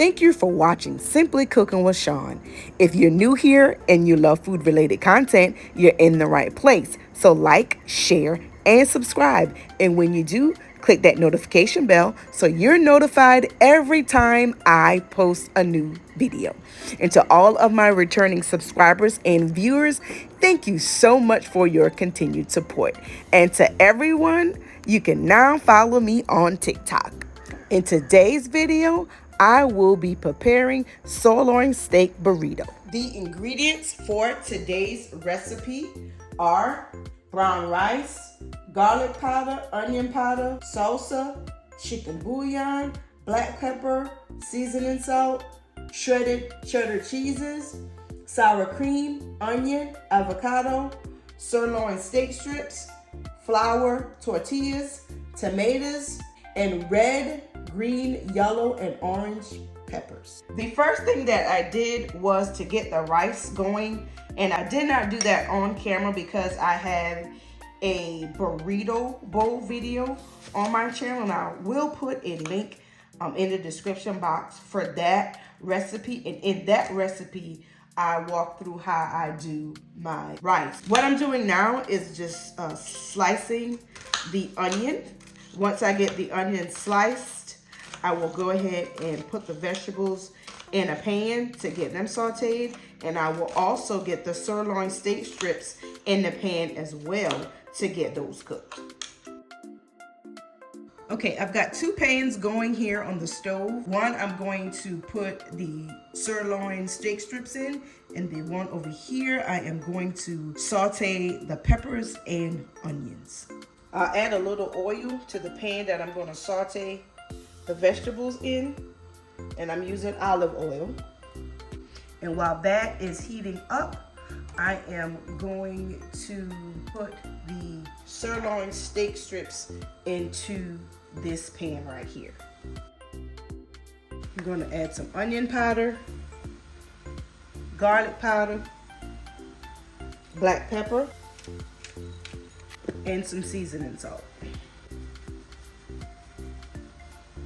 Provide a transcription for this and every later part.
Thank you for watching Simply Cooking with Shawn. If you're new here and you love food-related content, you're in the right place. So like, share, and subscribe. And when you do, click that notification bell so you're notified every time I post a new video. And to all of my returning subscribers and viewers, thank you so much for your continued support. And to everyone, you can now follow me on TikTok. In today's video, I will be preparing Sirloin Steak Burrito. The ingredients for today's recipe are brown rice, garlic powder, onion powder, salsa, chicken bouillon, black pepper, seasoning salt, shredded cheddar cheeses, sour cream, onion, avocado, sirloin steak strips, flour, tortillas, tomatoes, and red, green, yellow, and orange peppers. The first thing that I did was to get the rice going, and I did not do that on camera because I have a burrito bowl video on my channel, and I will put a link in the description box for that recipe. And in that recipe, I walk through how I do my rice. What I'm doing now is just slicing the onion. Once I get the onion sliced, I will go ahead and put the vegetables in a pan to get them sauteed. And I will also get the sirloin steak strips in the pan as well to get those cooked. Okay, I've got two pans going here on the stove. One, I'm going to put the sirloin steak strips in, and the one over here, I am going to saute the peppers and onions. I'll add a little oil to the pan that I'm going to saute the vegetables in, and I'm using olive oil. And while that is heating up, I am going to put the sirloin steak strips into this pan right here. I'm going to add some onion powder, garlic powder, black pepper, and some seasoning salt.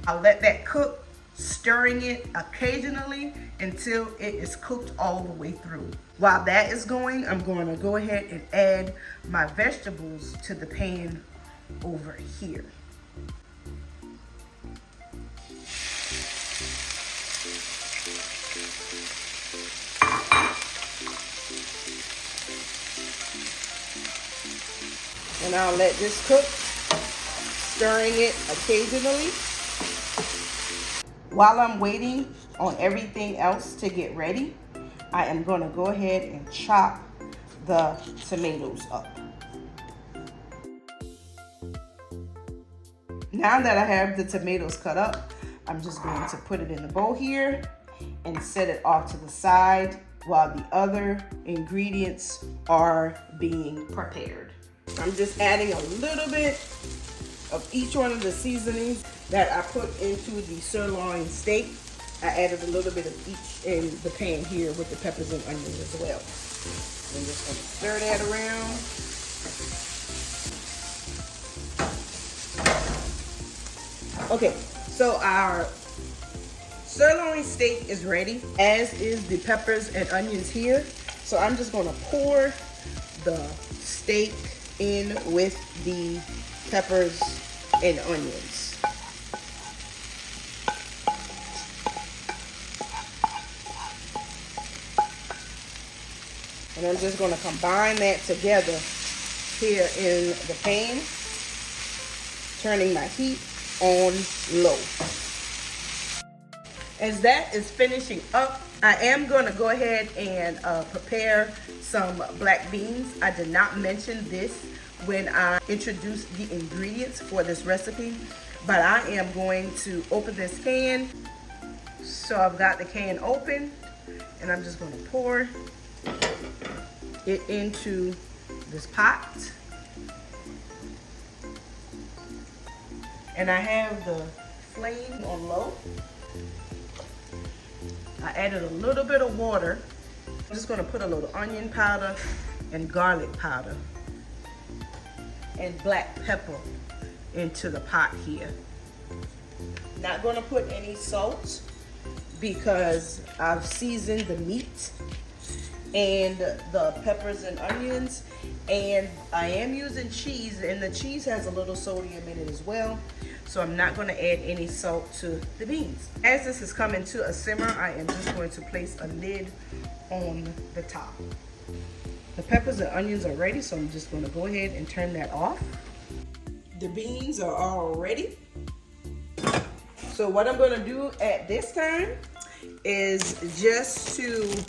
I'll let that cook, stirring it occasionally until it is cooked all the way through. While that is going, I'm going to go ahead and add my vegetables to the pan over here. And I'll let this cook, stirring it occasionally. While I'm waiting on everything else to get ready, I am going to go ahead and chop the tomatoes up. Now that I have the tomatoes cut up, I'm just going to put it in a bowl here and set it off to the side while the other ingredients are being prepared. I'm just adding a little bit of each one of the seasonings that I put into the sirloin steak. I added a little bit of each in the pan here with the peppers and onions as well. I'm just going to stir that around. Okay, so our sirloin steak is ready, as is the peppers and onions here. So I'm just going to pour the steak in with the peppers and onions. And I'm just going to combine that together here in the pan, turning my heat on low. As that is finishing up, I am going to go ahead and prepare some black beans. I did not mention this when I introduced the ingredients for this recipe, but I am going to open this can. So I've got the can open, and I'm just going to pour it into this pot. And I have the flame on low. I added a little bit of water. I'm just going to put a little onion powder and garlic powder and black pepper into the pot here. Not going to put any salt because I've seasoned the meat and the peppers and onions, and I am using cheese, and the cheese has a little sodium in it as well, so I'm not going to add any salt to the beans. As this is coming to a simmer, I am just going to place a lid on the top. The peppers and onions are ready, so I'm just going to go ahead and turn that off. The beans are all ready. So what I'm going to do at this time is just to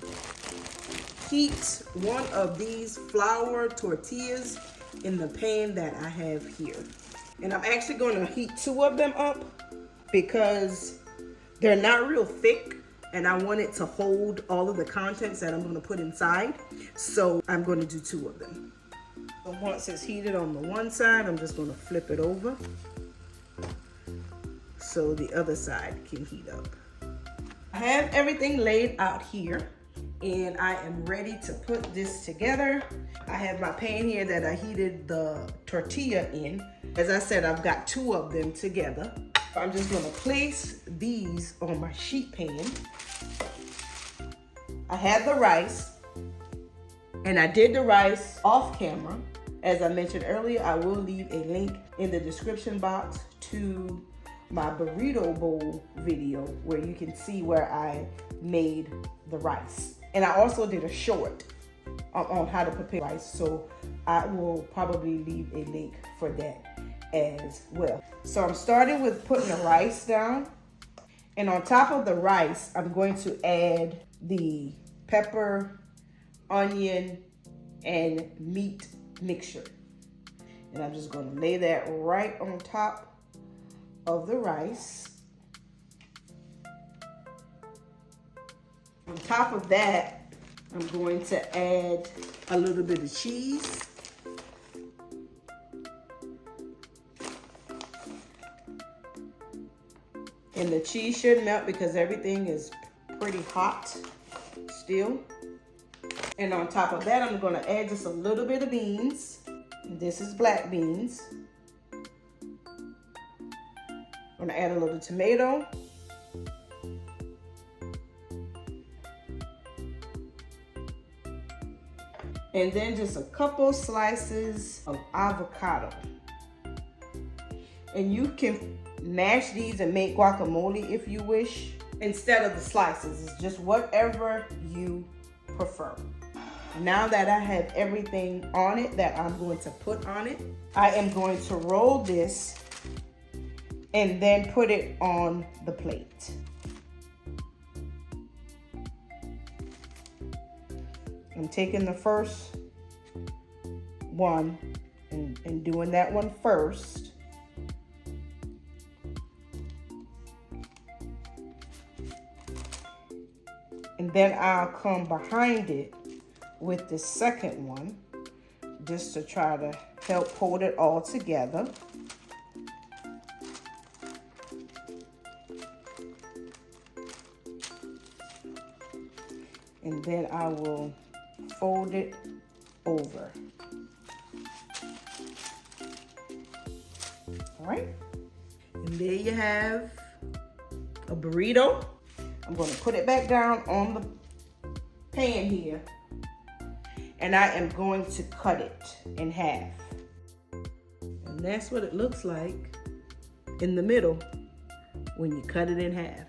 heat one of these flour tortillas in the pan that I have here. And I'm actually going to heat two of them up because they're not real thick, and I want it to hold all of the contents that I'm going to put inside. So I'm going to do two of them. So once it's heated on the one side, I'm just going to flip it over so the other side can heat up. I have everything laid out here, and I am ready to put this together. I have my pan here that I heated the tortilla in. As I said, I've got two of them together. I'm just gonna place these on my sheet pan. I have the rice, and I did the rice off camera. As I mentioned earlier, I will leave a link in the description box to my burrito bowl video where you can see where I made the rice. And I also did a short on how to prepare rice, so I will probably leave a link for that as well. So I'm starting with putting the rice down, and on top of the rice, I'm going to add the pepper, onion, and meat mixture. And I'm just going to lay that right on top of the rice. On top of that, I'm going to add a little bit of cheese. And the cheese should melt because everything is pretty hot still. And on top of that, I'm going to add just a little bit of beans. This is black beans. I'm going to add a little tomato. And then just a couple slices of avocado. And you can mash these and make guacamole if you wish instead of the slices. It's just whatever you prefer. Now that I have everything on it that I'm going to put on it, I am going to roll this and then put it on the plate. I'm taking the first one and doing that one first. And then I'll come behind it with the second one, just to try to help hold it all together. And then I will fold it over. All right, and there you have a burrito. I'm going to put it back down on the pan here, and I am going to cut it in half. And that's what it looks like in the middle when you cut it in half.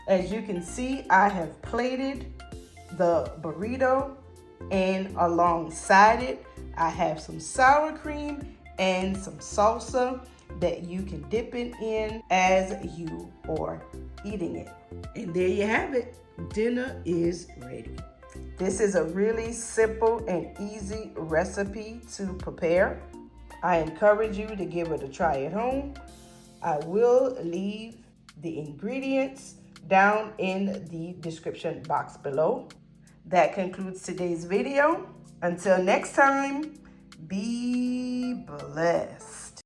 As you can see, I have plated the burrito, and alongside it, I have some sour cream and some salsa that you can dip it in as you are eating it. And there you have it. Dinner is ready. This is a really simple and easy recipe to prepare. I encourage you to give it a try at home. I will leave the ingredients down in the description box below. That concludes today's video. Until next time, be blessed.